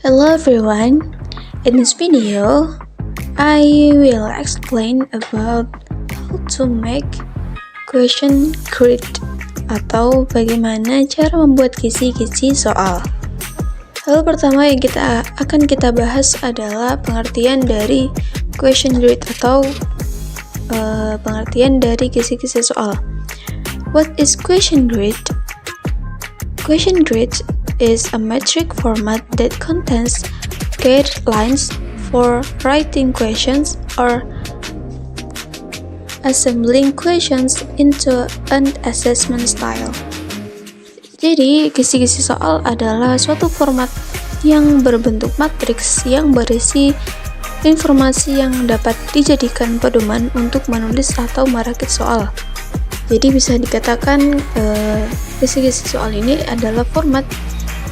Hello everyone, in this video, I will explain about how to make question grid atau bagaimana cara membuat kisi-kisi soal. Hal pertama yang akan kita bahas adalah pengertian dari question grid atau pengertian dari kisi-kisi soal. What is question grid? Question grid is a metric format that contains guidelines for writing questions or assembling questions into an assessment style. Jadi, kisi-kisi soal adalah suatu format yang berbentuk matriks yang berisi informasi yang dapat dijadikan pedoman untuk menulis atau merakit soal. Jadi bisa dikatakan kisi-kisi soal ini adalah format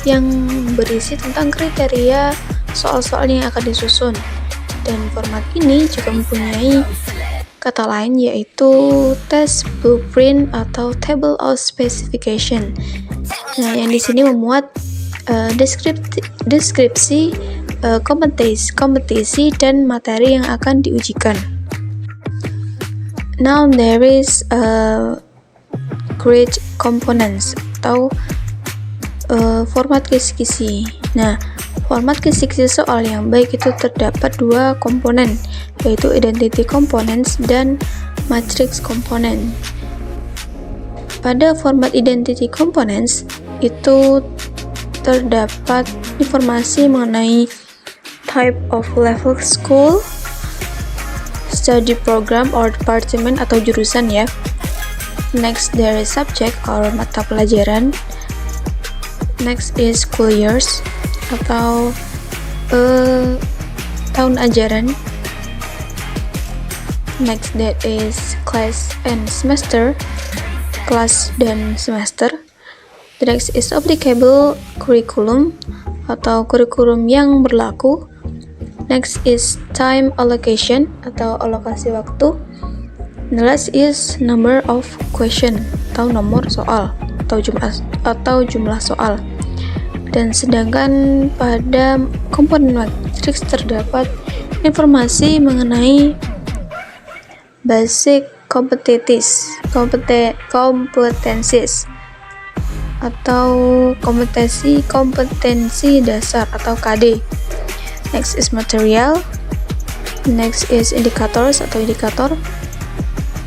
yang berisi tentang kriteria soal-soal yang akan disusun, dan format ini juga mempunyai kata lain yaitu test blueprint atau table of specification. Nah, yang di sini memuat deskripsi kompetisi dan materi yang akan diujikan. Now there is grid components atau format kisi-kisi. Nah, format kisi-kisi soal yang baik itu terdapat dua komponen, yaitu identity components dan matrix component. Pada format identity components itu terdapat informasi mengenai type of level school, study program or department atau jurusan ya. Next there is subject or mata pelajaran. Next is school years atau tahun ajaran. Next that is class and semester, kelas dan semester. The next is applicable curriculum atau kurikulum yang berlaku. Next is time allocation atau alokasi waktu. The last is number of question atau nomor soal atau jumlah soal. Dan sedangkan pada komponen matriks terdapat informasi mengenai basic competencies atau kompetensi dasar atau KD. Next is material. Next is indicators atau indikator.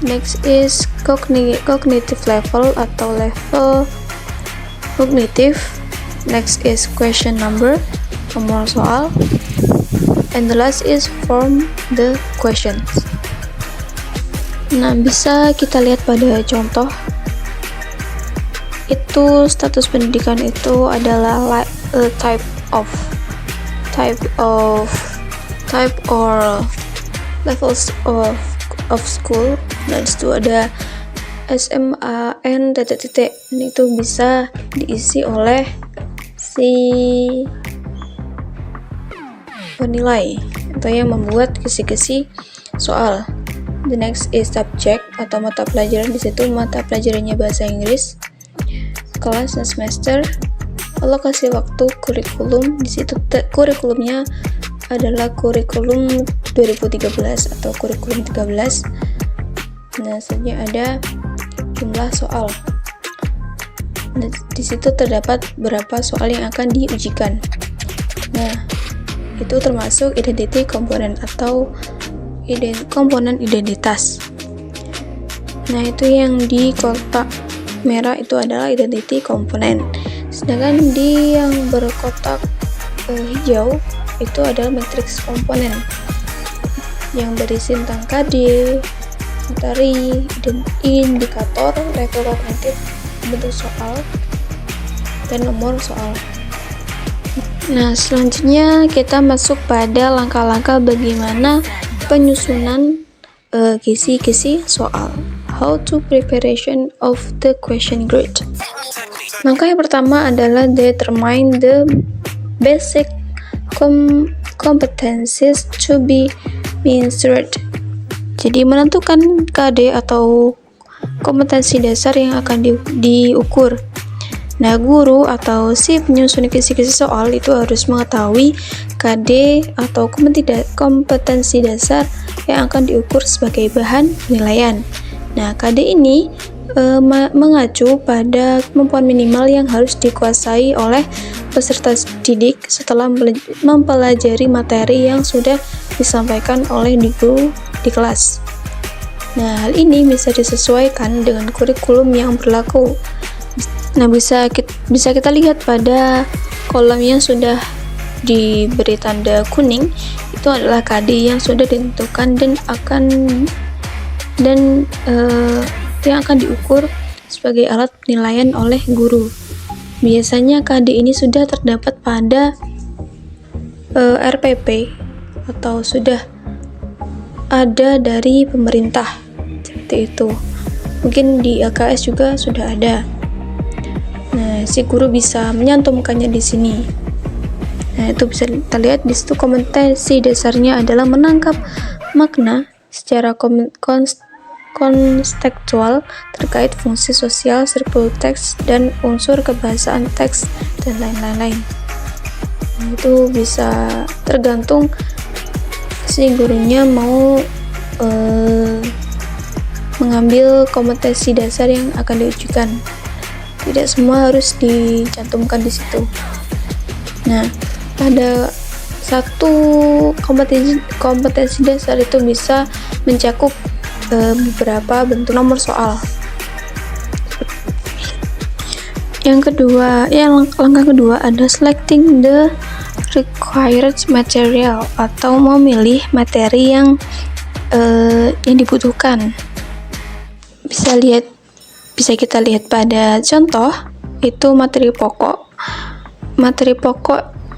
Next is cognitive level atau level kognitif. Next is question number, nomor soal. And the last is form the questions. Nah, bisa kita lihat pada contoh. Itu status pendidikan itu adalah type or levels of school. Nah, disitu ada SMAN titik-titik. Itu bisa diisi oleh si penilai atau yang membuat kisi-kisi soal. The next is subject atau mata pelajaran. Di situ mata pelajarannya bahasa Inggris. Kelas dan semester. Alokasi waktu kurikulum. Di situ kurikulumnya adalah kurikulum 2013 atau kurikulum 13. Nah, selanjutnya ada jumlah soal. Nah, di situ terdapat berapa soal yang akan diujikan. Nah, itu termasuk identity component atau komponen identitas. Nah, itu yang di kotak merah itu adalah identity component. Sedangkan di yang berkotak hijau itu adalah matrix component yang berisi tentang KD, materi, indikator, level kognitif, bentuk soal, dan nomor soal. Nah, selanjutnya kita masuk pada langkah-langkah bagaimana penyusunan kisi-kisi soal. How to preparation of the question grid. Langkah yang pertama adalah determine the basic competencies to be measured. Jadi menentukan KD atau kompetensi dasar yang akan diukur. Nah, guru atau si penyusun kisi-kisi soal itu harus mengetahui KD atau kompetensi dasar yang akan diukur sebagai bahan penilaian. Nah, KD ini mengacu pada kemampuan minimal yang harus dikuasai oleh peserta didik setelah mempelajari materi yang sudah disampaikan oleh guru di kelas. Nah, hal ini bisa disesuaikan dengan kurikulum yang berlaku. Nah, bisa kita lihat pada kolom yang sudah diberi tanda kuning, itu adalah KD yang sudah ditentukan yang akan diukur sebagai alat penilaian oleh guru. Biasanya KD ini sudah terdapat pada RPP atau sudah ada dari pemerintah, seperti itu. Mungkin di LKS juga sudah ada. Nah, si guru bisa menyantumkannya di sini. Nah, itu bisa kita lihat di situ. Kompetensi dasarnya adalah menangkap makna secara konstekstual terkait fungsi sosial, struktur teks, dan unsur kebahasaan teks, dan lain-lain. Nah, itu bisa tergantung si gurunya mau mengambil kompetensi dasar yang akan diujikan. Tidak semua harus dicantumkan di situ. Nah, pada satu kompetensi dasar itu bisa mencakup beberapa bentuk nomor soal. Langkah kedua ada selecting the required material atau memilih materi yang dibutuhkan. Bisa kita lihat pada contoh, itu materi pokok.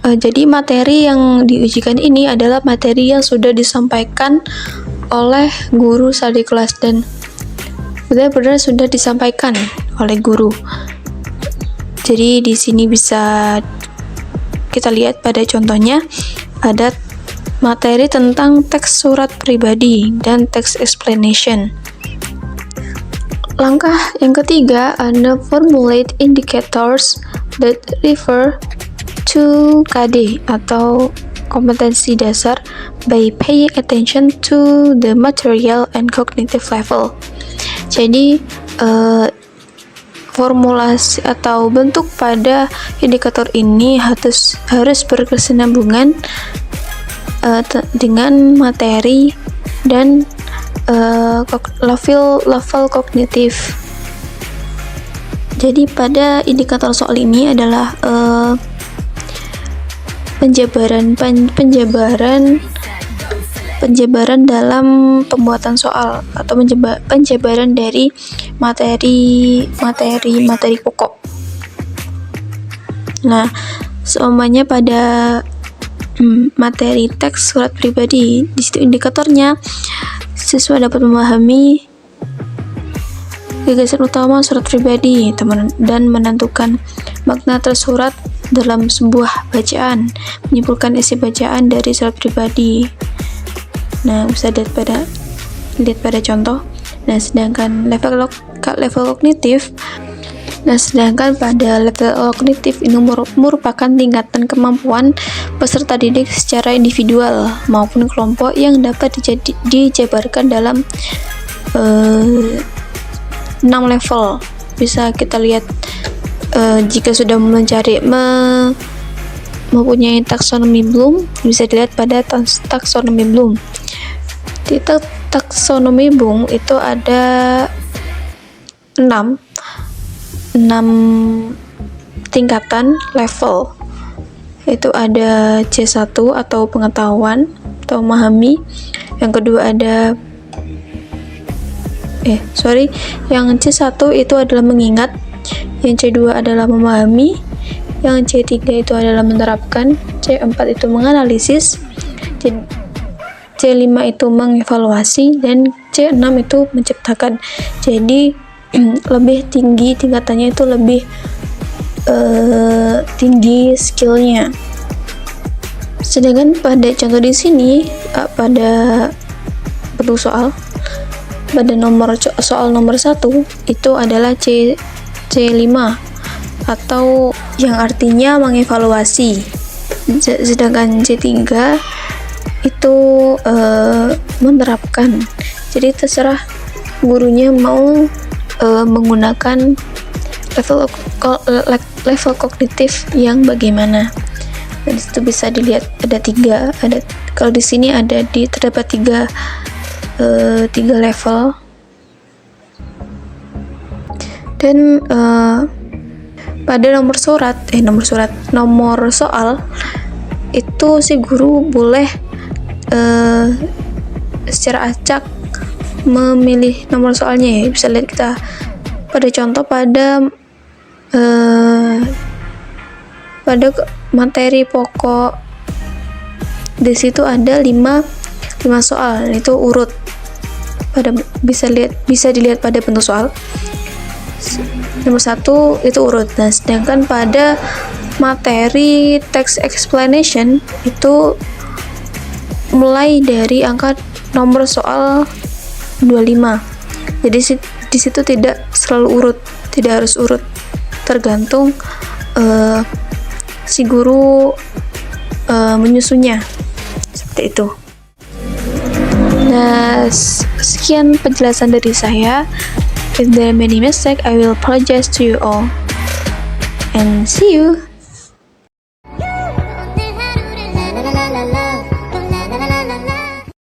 Jadi materi yang diujikan ini adalah materi yang sudah disampaikan oleh guru saat di kelas dan benar-benar sudah disampaikan oleh guru. Jadi di sini bisa kita lihat pada contohnya ada materi tentang teks surat pribadi dan teks explanation. Langkah yang ketiga ada formulate indicators that refer to KD atau kompetensi dasar by paying attention to the material and cognitive level. Jadi formulasi atau bentuk pada indikator ini harus berkesinambungan dengan materi dan level kognitif. Jadi pada indikator soal ini adalah penjabaran dalam pembuatan soal atau penjabaran dari materi pokok. Nah, seumpamanya pada materi teks surat pribadi, di situ indikatornya siswa dapat memahami gagasan utama surat pribadi dan menentukan makna tersurat dalam sebuah bacaan, menyimpulkan isi bacaan dari surat pribadi. Nah, bisa lihat pada contoh. Nah, sedangkan pada level kognitif ini merupakan tingkatan kemampuan peserta didik secara individual maupun kelompok yang dapat dijabarkan dalam 6 level. Bisa kita lihat jika sudah mempunyai taksonomi Bloom, bisa dilihat pada taksonomi Bloom. Di taksonomi Bloom itu ada 6 tingkatan level. Itu ada C1 atau pengetahuan atau memahami. Yang kedua ada yang C1 itu adalah mengingat. Yang C2 adalah memahami. Yang C3 itu adalah menerapkan. C4 itu menganalisis. C5 itu mengevaluasi dan C6 itu menciptakan. Jadi lebih tinggi tingkatannya, itu lebih tinggi skillnya. Sedangkan pada contoh di sini pada bentuk soal pada soal nomor 1 itu adalah C5 atau yang artinya mengevaluasi. Sedangkan C3 itu menerapkan. Jadi terserah gurunya mau menggunakan level kognitif yang bagaimana. Dan itu bisa dilihat ada 3. Kalau di sini terdapat 3 level. Dan pada nomor soal itu si guru boleh secara acak memilih nomor soalnya ya. Bisa lihat kita pada contoh pada materi pokok, di situ ada 5 soal, itu urut. Bisa dilihat pada bentuk soal. Nomor 1 itu urut. Nah, sedangkan pada materi text explanation itu mulai dari angka nomor soal 25. Jadi di situ tidak selalu urut, tidak harus urut, tergantung si guru menyusunnya seperti itu. Nah, sekian penjelasan dari saya. If there are many mistakes, I will apologize to you all, and see you.